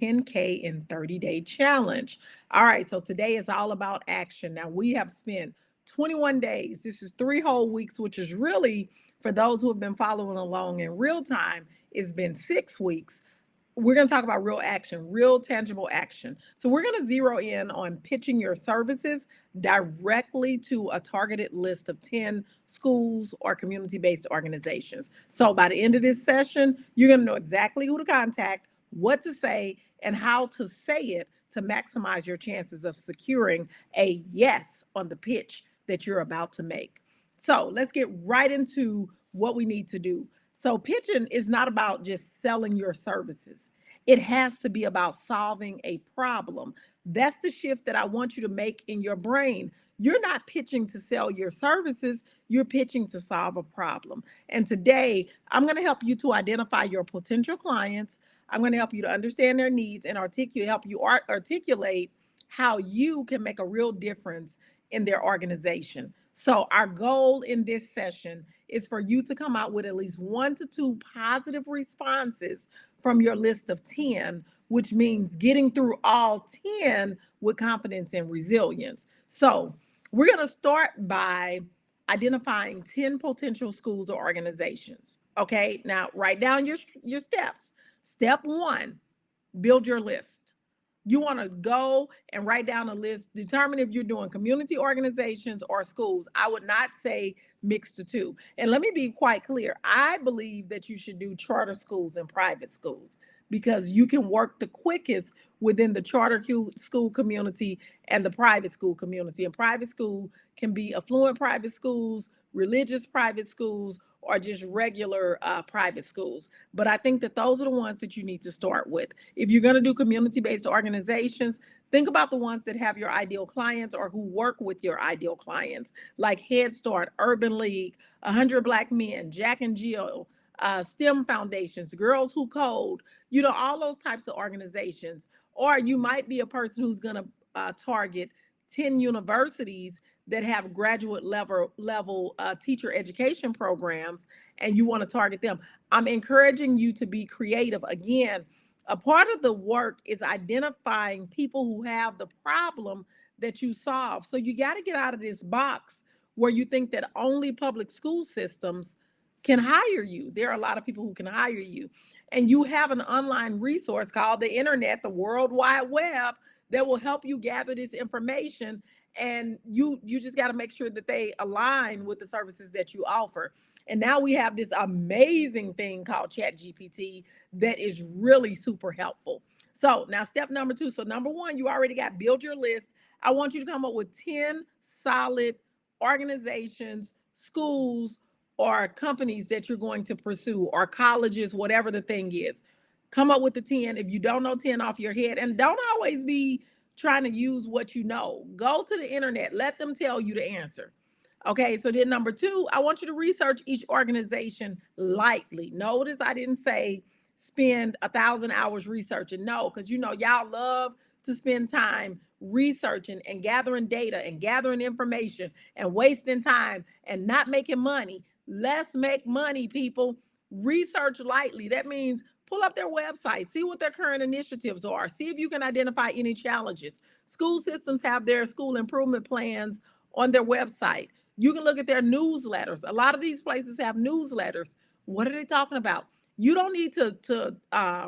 10K in 30-day challenge. All right, so today is all about action. Now, we have spent 21 days. This is 3 whole weeks, which is really, for those who have been following along in real time, it's been 6 weeks. We're going to talk about real action, real tangible action. So we're going to zero in on pitching your services directly to a targeted list of 10 schools or community-based organizations. So by the end of this session, you're going to know exactly who to contact, what to say, and how to say it to maximize your chances of securing a yes on the pitch that you're about to make. So let's get right into what we need to do. So pitching is not about just selling your services. It has to be about solving a problem. That's the shift that I want you to make in your brain. You're not pitching to sell your services, you're pitching to solve a problem. And today, I'm going to help you to identify your potential clients. I'm going to help you to understand their needs and help you articulate how you can make a real difference in their organization. So our goal in this session is for you to come out with at least 1 to 2 positive responses from your list of 10, which means getting through all 10 with confidence and resilience. So we're going to start by identifying 10 potential schools or organizations. Okay, now write down your steps. Step 1, build your list. You want to go and write down a list, determine if you're doing community organizations or schools. I would not say mix the two. And let me be quite clear. I believe that you should do charter schools and private schools because you can work the quickest within the charter school community and the private school community. And private school can be affluent private schools, religious private schools, or just regular private schools. But I think that those are the ones that you need to start with. If you're going to do community-based organizations, think about the ones that have your ideal clients or who work with your ideal clients, like Head Start, Urban League, 100 Black Men, Jack and Jill, STEM Foundations, Girls Who Code, all those types of organizations. Or you might be a person who's going to target 10 universities that have graduate level teacher education programs, and you want to target them. I'm encouraging you to be creative. Again, a part of the work is identifying people who have the problem that you solve. So you got to get out of this box where you think that only public school systems can hire you. There are a lot of people who can hire you. And you have an online resource called the internet, the World Wide Web, that will help you gather this information. And you just got to make sure that they align with the services that you offer. And now we have this amazing thing called ChatGPT that is really super helpful. So now step number 2. So number 1, you already got build your list. I want you to come up with 10 solid organizations, schools, or companies that you're going to pursue, or colleges, whatever the thing is. Come up with the 10. If you don't know 10 off your head, and don't always be trying to use what you know. Go to the internet. Let them tell you the answer. Okay, so then number 2, I want you to research each organization lightly. Notice I didn't say spend 1,000 hours researching. No, because y'all love to spend time researching and gathering data and gathering information and wasting time and not making money. Let's make money, people. Research lightly. That means pull up their website, see what their current initiatives are, see if you can identify any challenges. School systems have their school improvement plans on their website. You can look at their newsletters. A lot of these places have newsletters. What are they talking about? You don't need to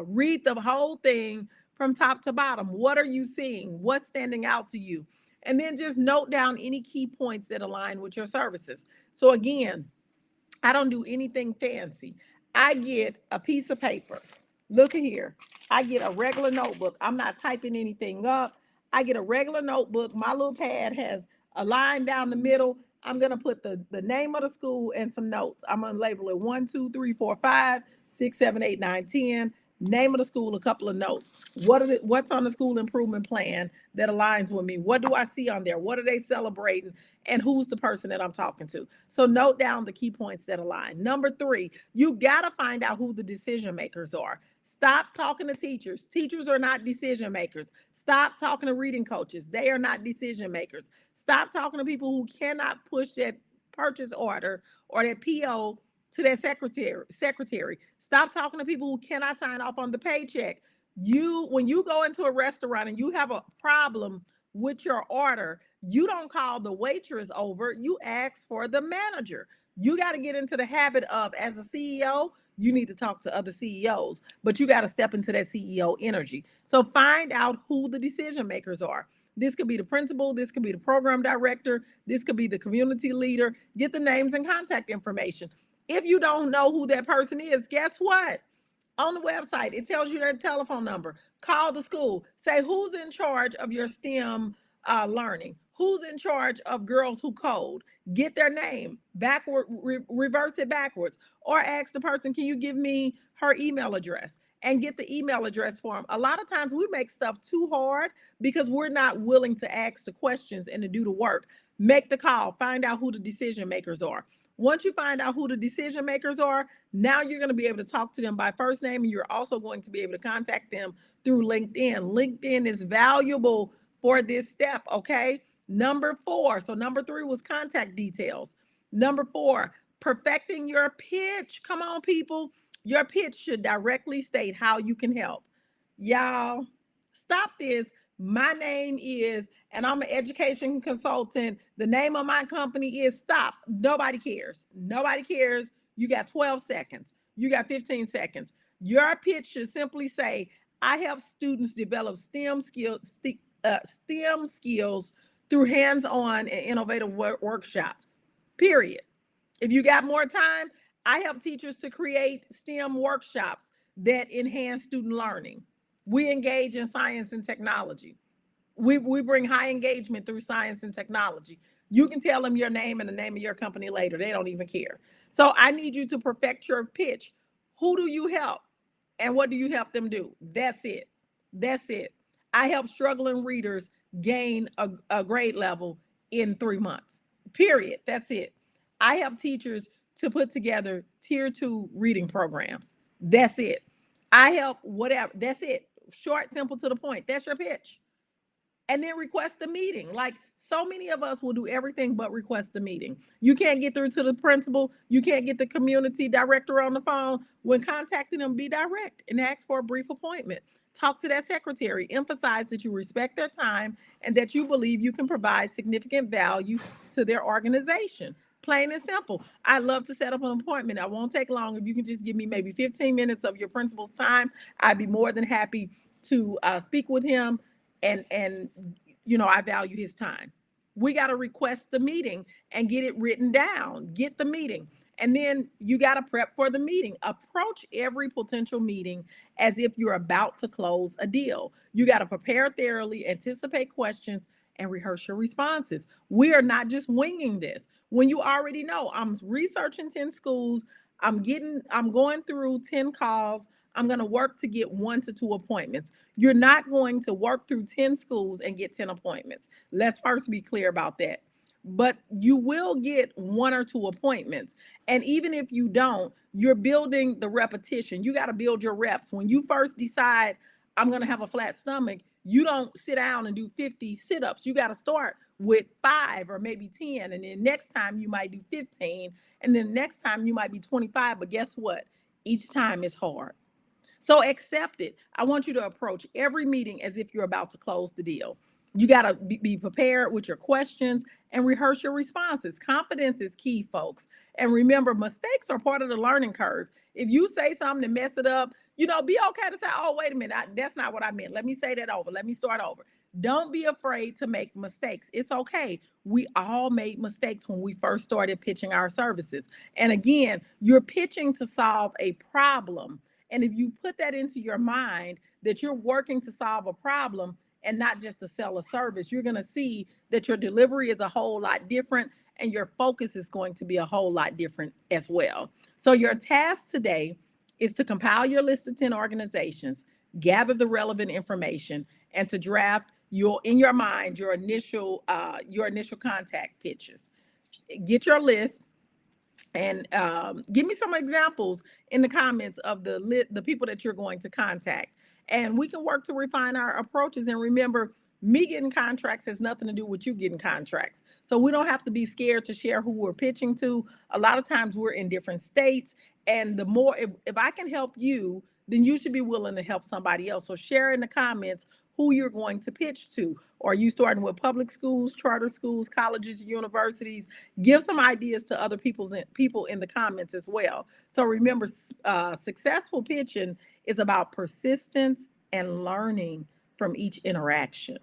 read the whole thing from top to bottom. What are you seeing? What's standing out to you? And then just note down any key points that align with your services. So again, I don't do anything fancy. I get a piece of paper. Look at here. I get a regular notebook. I'm not typing anything up. I get a regular notebook. My little pad has a line down the middle. I'm going to put the name of the school and some notes. I'm going to label it 1, 2, 3, 4, 5, 6, 7, 8, 9, 10. Name of the school, a couple of notes. What's on the school improvement plan that aligns with me? What do I see on there? What are they celebrating? And who's the person that I'm talking to? So note down the key points that align. Number 3, you got to find out who the decision makers are. Stop talking to teachers. Teachers are not decision makers. Stop talking to reading coaches. They are not decision makers. Stop talking to people who cannot push that purchase order or that PO to their secretary. Stop talking to people who cannot sign off on the paycheck. When you go into a restaurant and you have a problem with your order, you don't call the waitress over, you ask for the manager. You got to get into the habit of, as a CEO, you need to talk to other CEOs, but you got to step into that CEO energy. So find out who the decision makers are. This could be the principal, this could be the program director, this could be the community leader. Get the names and contact information. If you don't know who that person is, guess what? On the website, it tells you their telephone number. Call the school. Say, who's in charge of your STEM learning? Who's in charge of girls who code? Get their name backward, reverse it backwards, or ask the person, can you give me her email address? And get the email address for them. A lot of times we make stuff too hard because we're not willing to ask the questions and to do the work. Make the call, find out who the decision makers are. Once you find out who the decision makers are, now you're going to be able to talk to them by first name, and you're also going to be able to contact them through LinkedIn. LinkedIn is valuable for this step, okay? Number 4. So number 3 was contact details. Number 4, perfecting your pitch. Come on, people. Your pitch should directly state how you can help. Y'all, stop this. My name is, and I'm an education consultant. The name of my company is, stop. Nobody cares. Nobody cares. You got 12 seconds. You got 15 seconds. Your pitch should simply say, I help students develop STEM skills through hands-on and innovative workshops, period. If you got more time, I help teachers to create STEM workshops that enhance student learning. We engage in science and technology. We bring high engagement through science and technology. You can tell them your name and the name of your company later. They don't even care. So I need you to perfect your pitch. Who do you help? And what do you help them do? That's it. That's it. I help struggling readers gain a grade level in 3 months. Period. That's it. I help teachers to put together tier 2 reading programs. That's it. I help whatever. That's it. Short, simple, to the point. That's your pitch. And then request a meeting. Like, so many of us will do everything but request a meeting. You can't get through to the principal. You can't get the community director on the phone. When contacting them, be direct and ask for a brief appointment. Talk to that secretary. Emphasize that you respect their time and that you believe you can provide significant value to their organization. Plain and simple. I'd love to set up an appointment. I won't take long. If you can just give me maybe 15 minutes of your principal's time, I'd be more than happy to speak with him. And I value his time. We got to request the meeting and get it written down. Get the meeting. And then you got to prep for the meeting. Approach every potential meeting as if you're about to close a deal. You got to prepare thoroughly, anticipate questions, and rehearse your responses. We are not just winging this. When you already know, I'm researching 10 schools, I'm going through 10 calls, I'm going to work to get 1 to 2 appointments. You're not going to work through 10 schools and get 10 appointments. Let's first be clear about that. But you will get 1 or 2 appointments. And even if you don't, you're building the repetition. You got to build your reps. When you first decide, I'm going to have a flat stomach, you don't sit down and do 50 sit-ups. You got to start with 5 or maybe 10. And then next time you might do 15. And then next time you might be 25. But guess what? Each time is hard. So accept it. I want you to approach every meeting as if you're about to close the deal. You got to be prepared with your questions and rehearse your responses. Confidence is key, folks. And remember, mistakes are part of the learning curve. If you say something to mess it up, be okay to say, oh, wait a minute, that's not what I meant. Let me say that over. Let me start over. Don't be afraid to make mistakes. It's okay. We all made mistakes when we first started pitching our services. And again, you're pitching to solve a problem. And if you put that into your mind that you're working to solve a problem and not just to sell a service, you're going to see that your delivery is a whole lot different and your focus is going to be a whole lot different as well. So your task today is to compile your list of 10 organizations, gather the relevant information, and to draft in your mind your initial contact pitches. Get your list. And give me some examples in the comments of the people that you're going to contact. And we can work to refine our approaches. And remember, me getting contracts has nothing to do with you getting contracts. So we don't have to be scared to share who we're pitching to. A lot of times we're in different states. And the more, if I can help you, then you should be willing to help somebody else. So share in the comments who you're going to pitch to. Are you starting with public schools, charter schools, colleges, universities? Give some ideas to other people in the comments as well. So remember, successful pitching is about persistence and learning from each interaction.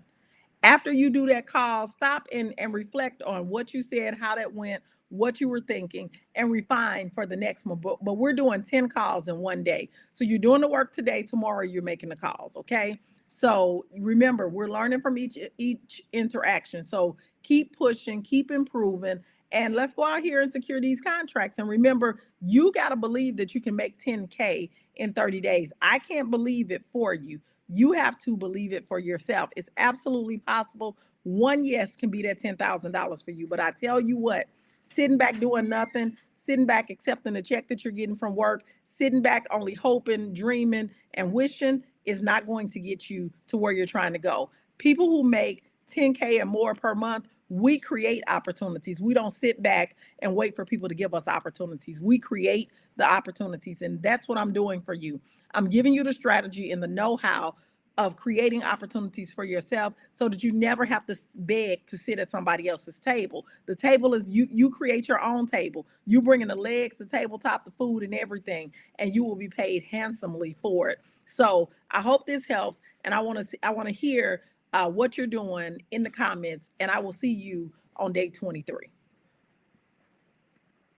After you do that call, stop and reflect on what you said, how that went, what you were thinking, and refine for the next one. But we're doing 10 calls in one day. So you're doing the work today, tomorrow you're making the calls, okay? So remember, we're learning from each interaction. So keep pushing, keep improving, and let's go out here and secure these contracts. And remember, you got to believe that you can make 10K in 30 days. I can't believe it for you. You have to believe it for yourself. It's absolutely possible. One yes can be that $10,000 for you. But I tell you what, sitting back doing nothing, sitting back accepting the check that you're getting from work, sitting back only hoping, dreaming, and wishing is not going to get you to where you're trying to go. People who make 10K and more per month, we create opportunities. We don't sit back and wait for people to give us opportunities. We create the opportunities, and that's what I'm doing for you. I'm giving you the strategy and the know-how of creating opportunities for yourself so that you never have to beg to sit at somebody else's table. The table is you create your own table. You bring in the legs, the tabletop, the food, and everything, and you will be paid handsomely for it. So I hope this helps, and I want to hear what you're doing in the comments, and I will see you on day 23.